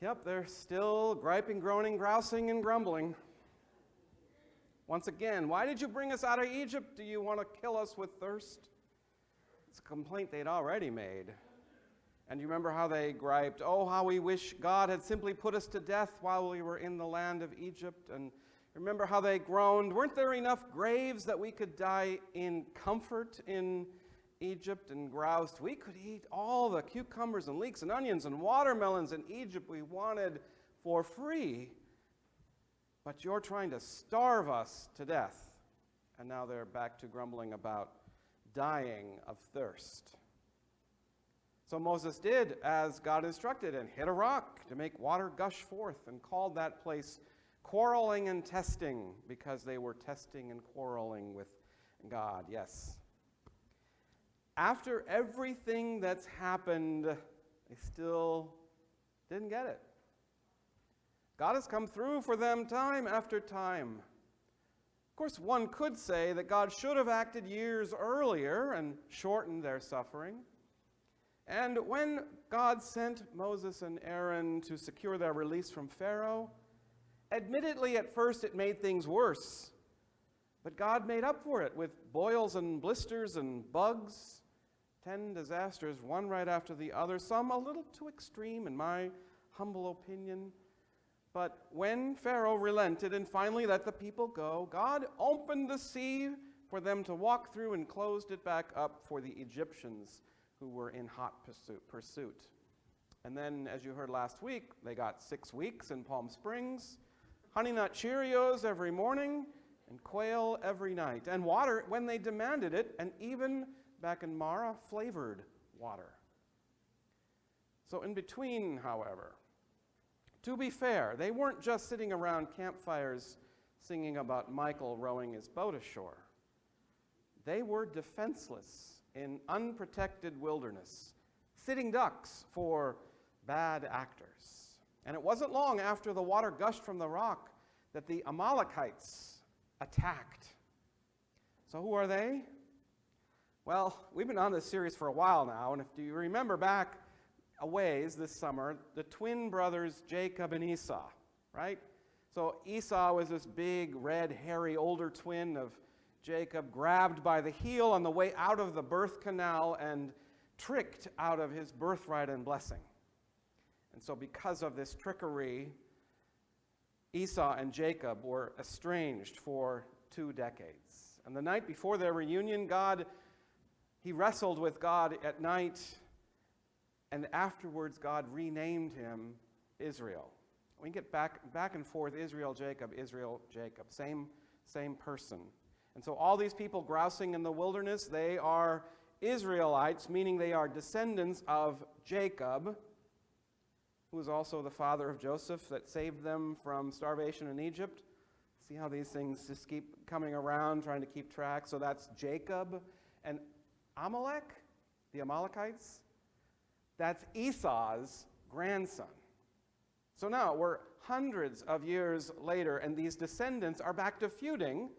Yep, they're still griping, groaning, grousing, and grumbling. Once again, why did you bring us out of Egypt? Do you want to kill us with thirst? It's a complaint they'd already made. And you remember how they griped, oh, how we wish God had simply put us to death while we were in the land of Egypt. And remember how they groaned, weren't there enough graves that we could die in comfort in Egypt? And groused, we could eat all the cucumbers and leeks and onions and watermelons in Egypt we wanted for free. But you're trying to starve us to death. And now they're back to grumbling about dying of thirst. So Moses did as God instructed and hit a rock to make water gush forth and called that place quarreling and testing because they were testing and quarreling with God. Yes. After everything that's happened, they still didn't get it. God has come through for them time after time. Of course, one could say that God should have acted years earlier and shortened their suffering. And when God sent Moses and Aaron to secure their release from Pharaoh, admittedly at first it made things worse. But God made up for it with boils and blisters and bugs, 10 disasters, one right after the other, some a little too extreme in my humble opinion. But when Pharaoh relented and finally let the people go, God opened the sea for them to walk through and closed it back up for the Egyptians who were in hot pursuit. And then, as you heard last week, they got 6 weeks in Palm Springs, Honey Nut Cheerios every morning, and quail every night, and water when they demanded it, and even, back in Mara, flavored water. So in between, however, to be fair, they weren't just sitting around campfires singing about Michael rowing his boat ashore. They were defenseless in unprotected wilderness, sitting ducks for bad actors. And it wasn't long after the water gushed from the rock that the Amalekites attacked. So who are they? Well, we've been on this series for a while now, and if you remember back a ways this summer, the twin brothers Jacob and Esau, right? So Esau was this big, red, hairy, older twin of Jacob, grabbed by the heel on the way out of the birth canal and tricked out of his birthright and blessing. And so because of this trickery, Esau and Jacob were estranged for 2 decades. And the night before their reunion, he wrestled with God at night, and afterwards God renamed him Israel. We can get back and forth, Israel, Jacob, same person. And so all these people grousing in the wilderness, they are Israelites, meaning they are descendants of Jacob, who is also the father of Joseph that saved them from starvation in Egypt. See how these things just keep coming around, trying to keep track. So that's Jacob. And Amalek, the Amalekites, that's Esau's grandson. So now we're hundreds of years later, and these descendants are back to feuding,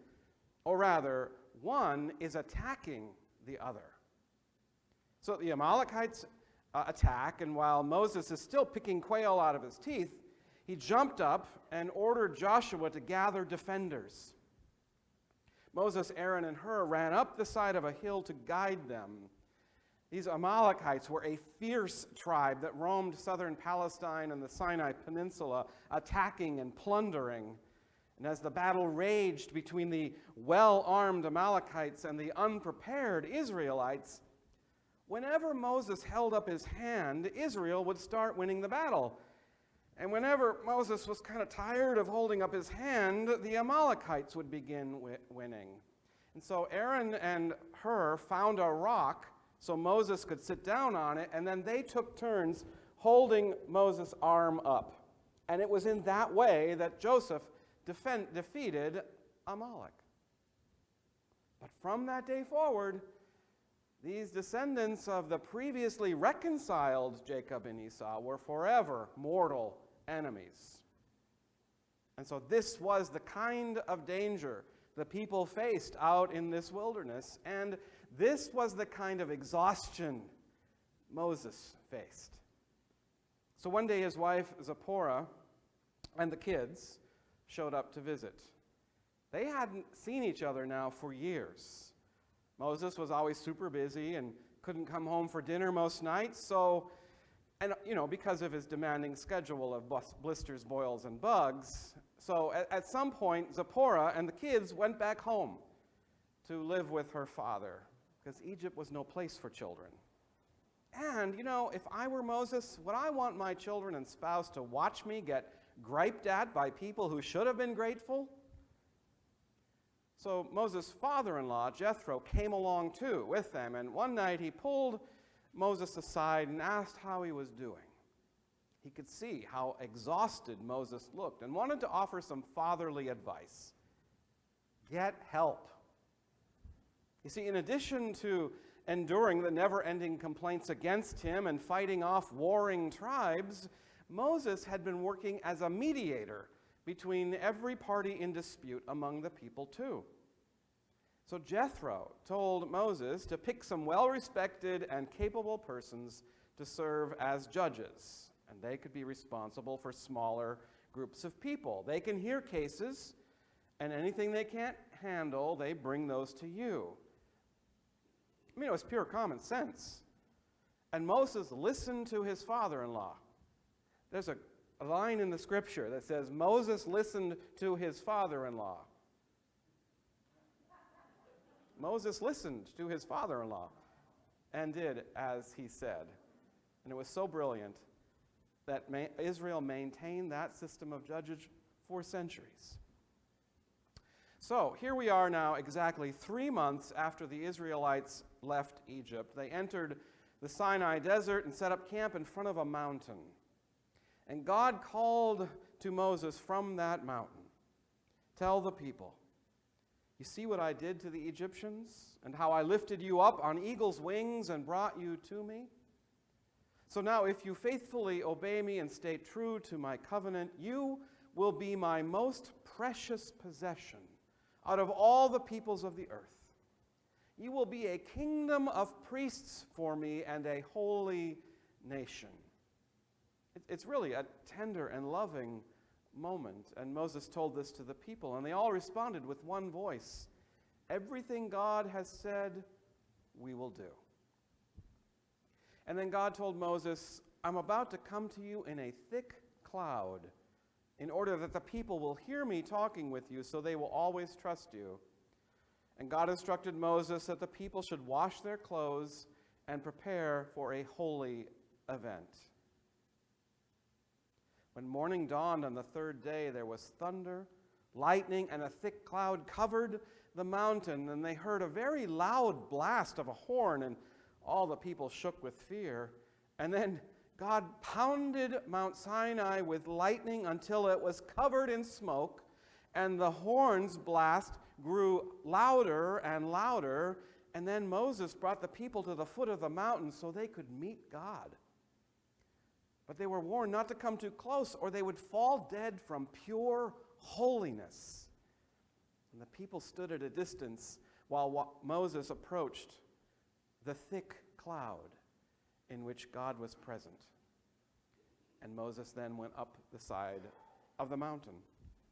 or rather, one is attacking the other. So the Amalekites attack, and while Moses is still picking quail out of his teeth, he jumped up and ordered Joshua to gather defenders. Moses, Aaron, and Hur ran up the side of a hill to guide them. These Amalekites were a fierce tribe that roamed southern Palestine and the Sinai Peninsula, attacking and plundering. And as the battle raged between the well-armed Amalekites and the unprepared Israelites, whenever Moses held up his hand, Israel would start winning the battle. And whenever Moses was kind of tired of holding up his hand, the Amalekites would begin winning. And so Aaron and Hur found a rock so Moses could sit down on it, and then they took turns holding Moses' arm up. And it was in that way that Joseph defeated Amalek. But from that day forward, these descendants of the previously reconciled Jacob and Esau were forever mortal enemies. And so this was the kind of danger the people faced out in this wilderness, and this was the kind of exhaustion Moses faced. So one day his wife Zipporah and the kids showed up to visit. They hadn't seen each other now for years. Moses was always super busy and couldn't come home for dinner most nights, because of his demanding schedule of blisters, boils, and bugs. So at some point, Zipporah and the kids went back home to live with her father, because Egypt was no place for children. And, if I were Moses, would I want my children and spouse to watch me get griped at by people who should have been grateful? So Moses' father-in-law, Jethro, came along too with them, and one night he pulled Moses aside and asked how he was doing. He could see how exhausted Moses looked and wanted to offer some fatherly advice. Get help. You see, in addition to enduring the never-ending complaints against him and fighting off warring tribes, Moses had been working as a mediator between every party in dispute among the people too. So Jethro told Moses to pick some well-respected and capable persons to serve as judges, and they could be responsible for smaller groups of people. They can hear cases, and anything they can't handle, they bring those to you. It was pure common sense. And Moses listened to his father-in-law. There's a line in the scripture that says, Moses listened to his father-in-law. Moses listened to his father-in-law and did as he said. And it was so brilliant that Israel maintained that system of judges for centuries. So here we are now exactly 3 months after the Israelites left Egypt. They entered the Sinai desert and set up camp in front of a mountain. And God called to Moses from that mountain, "Tell the people, you see what I did to the Egyptians and how I lifted you up on eagle's wings and brought you to me? So now if you faithfully obey me and stay true to my covenant, you will be my most precious possession out of all the peoples of the earth. You will be a kingdom of priests for me and a holy nation." It's really a tender and loving moment. And Moses told this to the people, and they all responded with one voice, "Everything God has said, we will do." And then God told Moses, "I'm about to come to you in a thick cloud, in order that the people will hear me talking with you, so they will always trust you." And God instructed Moses that the people should wash their clothes and prepare for a holy event. When morning dawned on the third day, there was thunder, lightning, and a thick cloud covered the mountain, and they heard a very loud blast of a horn, and all the people shook with fear. And then God pounded Mount Sinai with lightning until it was covered in smoke, and the horn's blast grew louder and louder, and then Moses brought the people to the foot of the mountain so they could meet God. But they were warned not to come too close, or they would fall dead from pure holiness. And the people stood at a distance while Moses approached the thick cloud in which God was present. And Moses then went up the side of the mountain.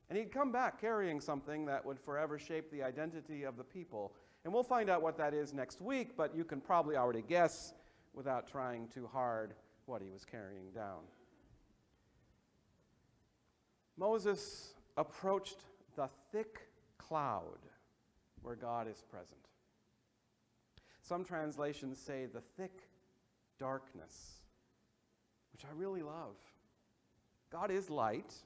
And he'd come back carrying something that would forever shape the identity of the people. And we'll find out what that is next week, but you can probably already guess without trying too hard what he was carrying down. Moses approached the thick cloud where God is present. Some translations say the thick darkness, which I really love. God is light,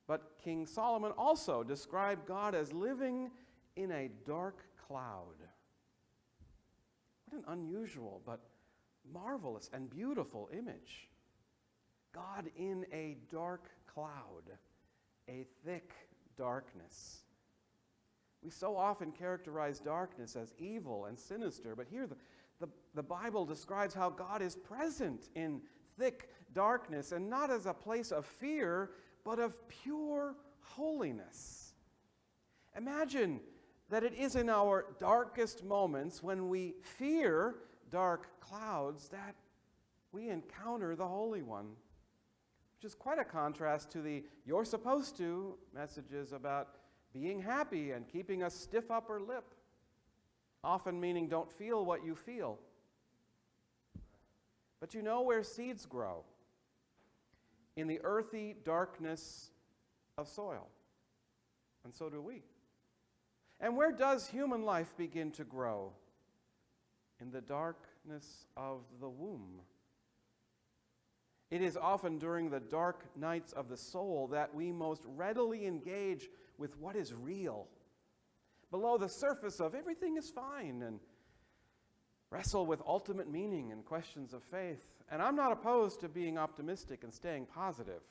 but King Solomon also described God as living in a dark cloud. What an unusual but marvelous and beautiful image. God in a dark cloud, a thick darkness. We so often characterize darkness as evil and sinister, but here the Bible describes how God is present in thick darkness, and not as a place of fear, but of pure holiness. Imagine that it is in our darkest moments, when we fear dark clouds, that we encounter the Holy One. which is quite a contrast to the "you're supposed to" messages about being happy and keeping a stiff upper lip, often meaning don't feel what you feel. But you know where seeds grow? In the earthy darkness of soil. And so do we. And where does human life begin to grow? In the darkness of the womb. It is often during the dark nights of the soul that we most readily engage with what is real. Below the surface of everything is fine, and wrestle with ultimate meaning and questions of faith. And I'm not opposed to being optimistic and staying positive,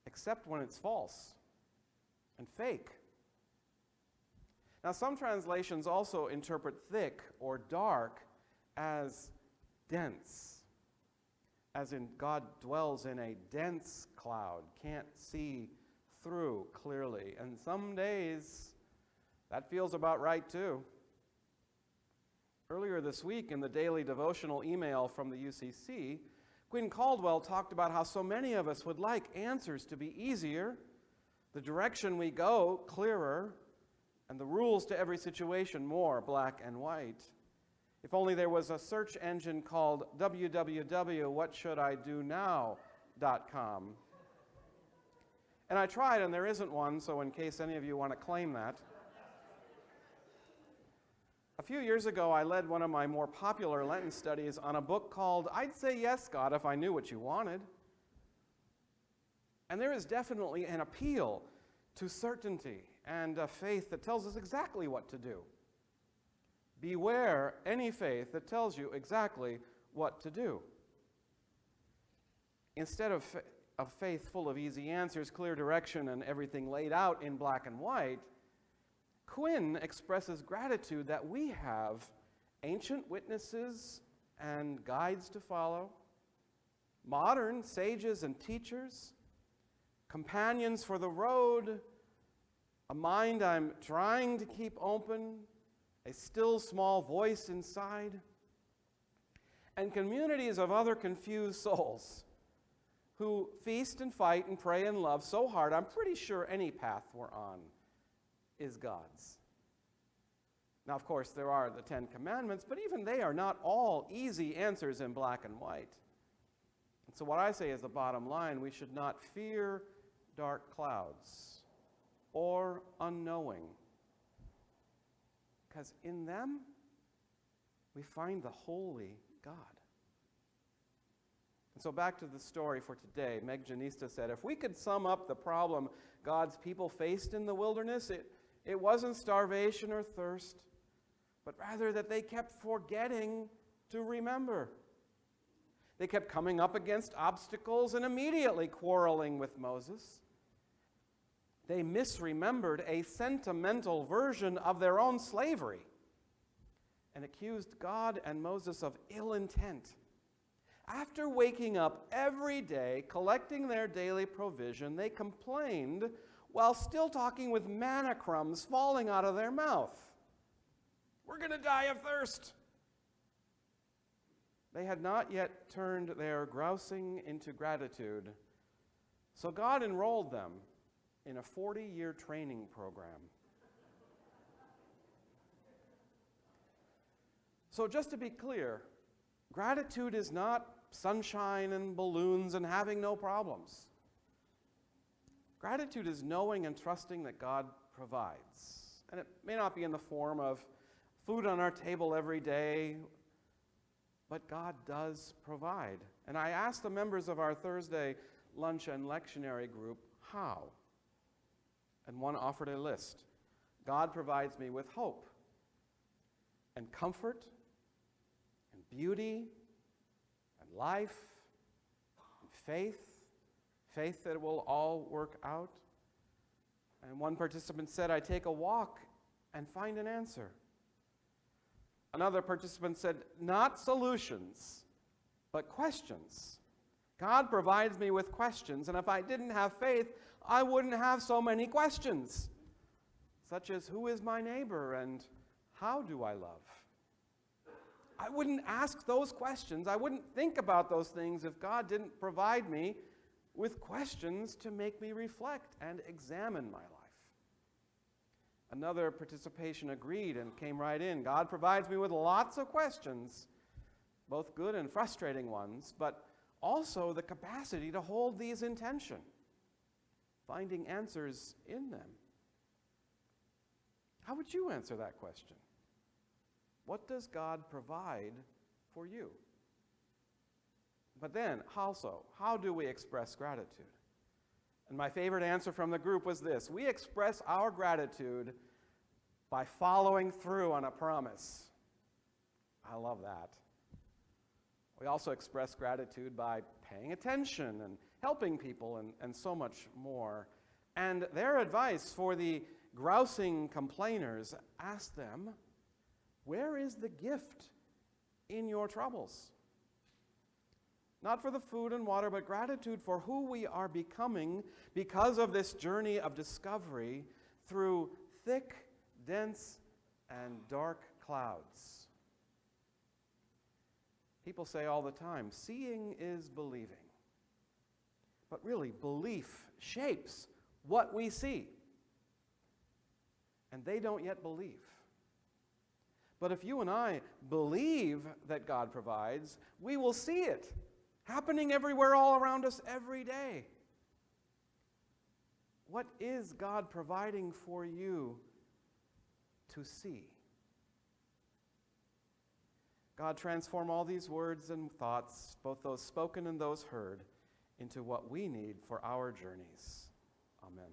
except when it's false and fake. Now, some translations also interpret thick or dark as dense, as in God dwells in a dense cloud, can't see through clearly. And some days that feels about right too. Earlier this week in the daily devotional email from the UCC, Quinn Caldwell talked about how so many of us would like answers to be easier, the direction we go clearer, and the rules to every situation more black and white. If only there was a search engine called www.whatshouldidodnow.com. And I tried, and there isn't one, so in case any of you want to claim that. A few years ago, I led one of my more popular Lenten studies on a book called I'd Say Yes, God, If I Knew What You Wanted. And there is definitely an appeal to certainty and a faith that tells us exactly what to do. Beware any faith that tells you exactly what to do. Instead of faith full of easy answers, clear direction, and everything laid out in black and white, Quinn expresses gratitude that we have ancient witnesses and guides to follow, modern sages and teachers, companions for the road, a mind I'm trying to keep open, a still small voice inside, and communities of other confused souls who feast and fight and pray and love so hard, I'm pretty sure any path we're on is God's. Now, of course, there are the 10 Commandments, but even they are not all easy answers in black and white. And so what I say is the bottom line: we should not fear dark clouds or unknowing, because in them we find the holy God. And so back to the story for today. Meg Janista said, if we could sum up the problem God's people faced in the wilderness, it wasn't starvation or thirst, but rather that they kept forgetting to remember. They kept coming up against obstacles and immediately quarreling with Moses. They misremembered a sentimental version of their own slavery and accused God and Moses of ill intent. After waking up every day, collecting their daily provision, they complained while still talking with manna crumbs falling out of their mouth. We're going to die of thirst. They had not yet turned their grousing into gratitude, so God enrolled them in a 40-year training program. So just to be clear, gratitude is not sunshine and balloons and having no problems. Gratitude is knowing and trusting that God provides. And it may not be in the form of food on our table every day, but God does provide. And I asked the members of our Thursday lunch and lectionary group, how? And one offered a list. God provides me with hope and comfort and beauty and life and faith that it will all work out. And one participant said, I take a walk and find an answer. Another participant said, not solutions, but questions. God provides me with questions, and if I didn't have faith, I wouldn't have so many questions, such as who is my neighbor and how do I love? I wouldn't ask those questions. I wouldn't think about those things if God didn't provide me with questions to make me reflect and examine my life. Another participation agreed and came right in. God provides me with lots of questions, both good and frustrating ones, but also the capacity to hold these in tension, finding answers in them. How would you answer that question? What does God provide for you? But then, also, how do we express gratitude? And my favorite answer from the group was this: we express our gratitude by following through on a promise. I love that. We also express gratitude by paying attention and helping people and so much more. And their advice for the grousing complainers: ask them, where is the gift in your troubles? Not for the food and water, but gratitude for who we are becoming because of this journey of discovery through thick, dense, and dark clouds. People say all the time, seeing is believing. But really, belief shapes what we see. And they don't yet believe. But if you and I believe that God provides, we will see it happening everywhere, all around us, every day. What is God providing for you to see? God, transform all these words and thoughts, both those spoken and those heard, into what we need for our journeys. Amen.